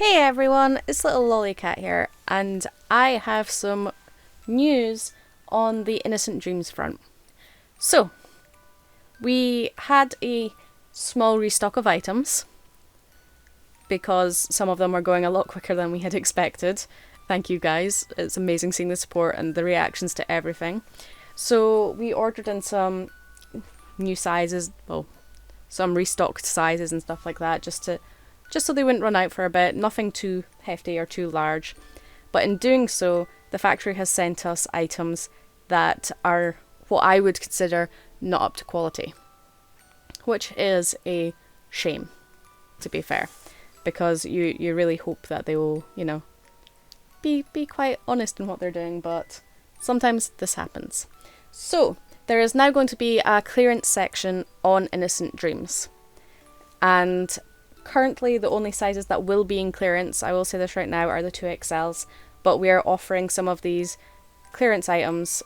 Hey everyone, it's little Lollycat here, and I have some news on the Innocent Dreams front. So, we had a small restock of items because some of them are going a lot quicker than we had expected. Thank you guys, it's amazing seeing the support and the reactions to everything. So, we ordered in some new sizes, well, some restocked sizes and stuff like that, just so they wouldn't run out for a bit, nothing too hefty or too large. But in doing so, the factory has sent us items that are what I would consider not up to quality, which is a shame, to be fair, because you really hope that they will, be quite honest in what they're doing, but sometimes this happens. So, there is now going to be a clearance section on Innocent Dreams. And currently the only sizes that will be in clearance, I will say this right now, are the 2XLs, but we are offering some of these clearance items,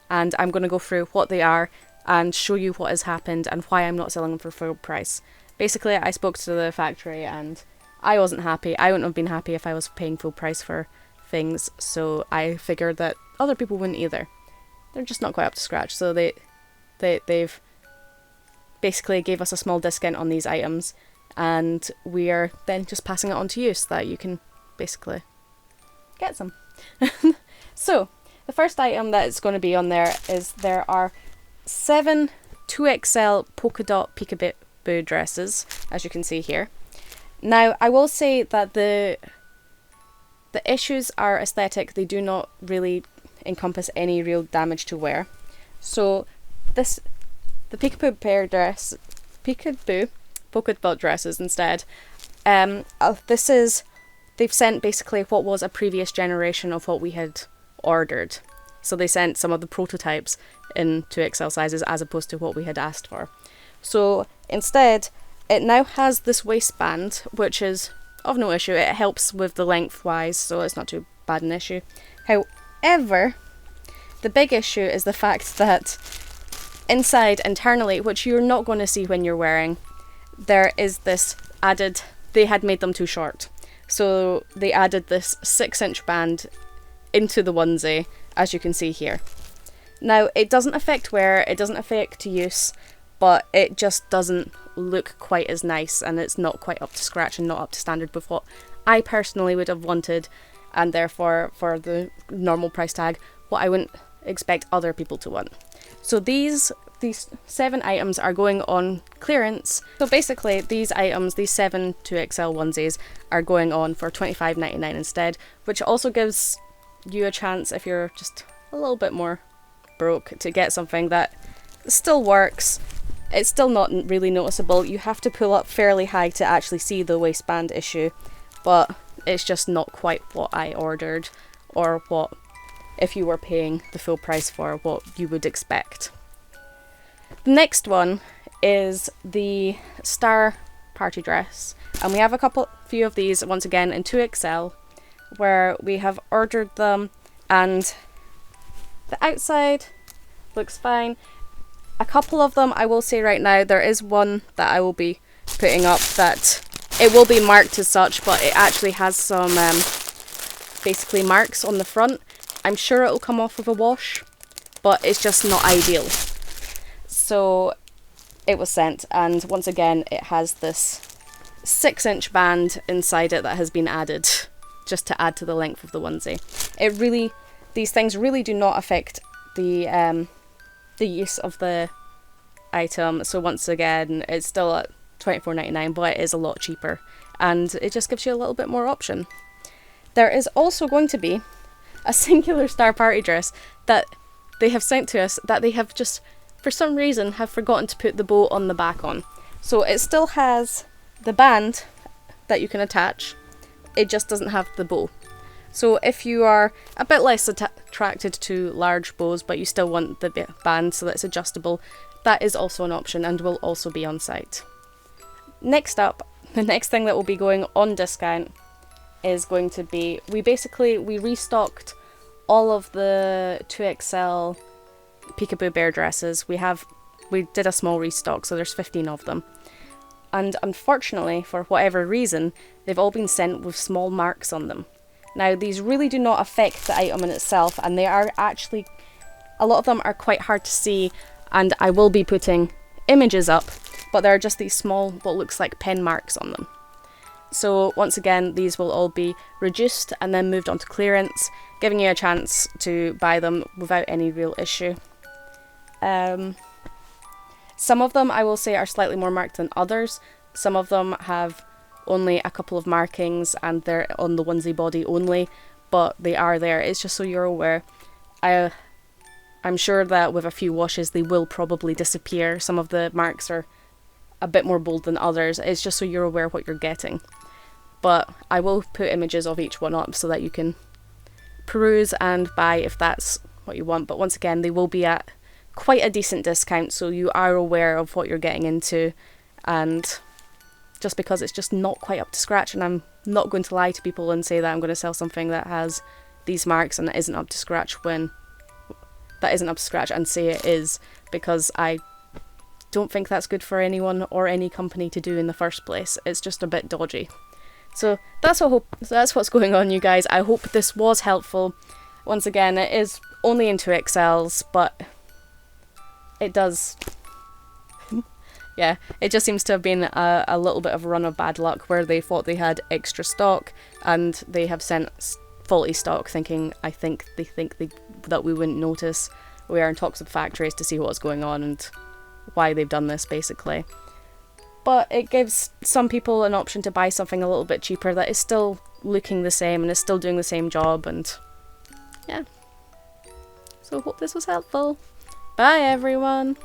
and I'm going to go through what they are and show you what has happened and why I'm not selling them for full price. Basically, I spoke to the factory and I wasn't happy. I wouldn't have been happy if I was paying full price for things, so I figured that other people wouldn't either. They're just not quite up to scratch, so they've basically gave us a small discount on these items, and we are then just passing it on to you so that you can basically get some. So, the first item that is going to be on there is there are 7 2XL polka dot peekaboo dresses, as you can see here. Now, I will say that the issues are aesthetic. They do not really encompass any real damage to wear. So, the peekaboo polka dot dresses instead. They've sent basically what was a previous generation of what we had ordered. So they sent some of the prototypes in 2XL sizes as opposed to what we had asked for. So instead, it now has this waistband, which is of no issue. It helps with the lengthwise, so it's not too bad an issue. However, the big issue is the fact that internally, which you're not going to see when you're wearing, there is this added, they had made them too short. So they added this 6-inch band into the onesie, as you can see here. Now, it doesn't affect wear, it doesn't affect use, but it just doesn't look quite as nice, and it's not quite up to scratch and not up to standard with what I personally would have wanted, and therefore, for the normal price tag, what I wouldn't expect other people to want. So these 7 items are going on clearance. So basically, these items, these 7 2XL onesies, are going on for $25.99 instead, which also gives you a chance, if you're just a little bit more broke, to get something that still works. It's still not really noticeable. You have to pull up fairly high to actually see the waistband issue, but it's just not quite what I ordered, or what, if you were paying the full price for, what you would expect. The next one is the Star Party Dress, and we have few of these once again in 2XL, where we have ordered them, and the outside looks fine. A couple of them, I will say right now, there is one that I will be putting up that it will be marked as such, but it actually has some basically marks on the front. I'm sure it'll come off with a wash, but it's just not ideal. So it was sent, and once again it has this 6-inch band inside it that has been added just to add to the length of the onesie. These things really do not affect the use of the item. So once again, it's still at $24.99, but it is a lot cheaper, and it just gives you a little bit more option. There is also going to be a singular Star Party dress that they have sent to us that they have just, for some reason, have forgotten to put the bow on the back on. So it still has the band that you can attach, it just doesn't have the bow. So if you are a bit less attracted to large bows, but you still want the band so that it's adjustable, that is also an option and will also be on site. Next up, the next thing that will be going on discount is going to be, we restocked all of the 2XL Peekaboo Bear dresses. We did a small restock, so there's 15 of them. and unfortunately, for whatever reason, they've all been sent with small marks on them. Now, these really do not affect the item in itself, and they are actually, a lot of them are quite hard to see, and I will be putting images up, but there are just these small, what looks like pen marks on them. So once again, these will all be reduced and then moved on to clearance, giving you a chance to buy them without any real issue. Some of them, I will say, are slightly more marked than others. Some of them have only a couple of markings and they're on the onesie body only, but they are there. It's just so you're aware. I'm sure that with a few washes they will probably disappear. Some of the marks are a bit more bold than others. It's just so you're aware what you're getting. But I will put images of each one up so that you can peruse and buy if that's what you want. But once again, they will be at quite a decent discount, so you are aware of what you're getting into, and just because it's just not quite up to scratch, and I'm not going to lie to people and say that I'm going to sell something that has these marks and that isn't up to scratch and say it is, because I don't think that's good for anyone or any company to do in the first place. It's just a bit dodgy. So that's what's going on, you guys. I hope this was helpful. Once again, it is only in 2XLs, but it does... yeah, it just seems to have been a little bit of a run of bad luck where they thought they had extra stock and they have sent faulty stock thinking, they think that we wouldn't notice. We are in talks with factories to see what's going on and why they've done this, basically. But it gives some people an option to buy something a little bit cheaper that is still looking the same and is still doing the same job, and yeah. So hope this was helpful. Bye everyone!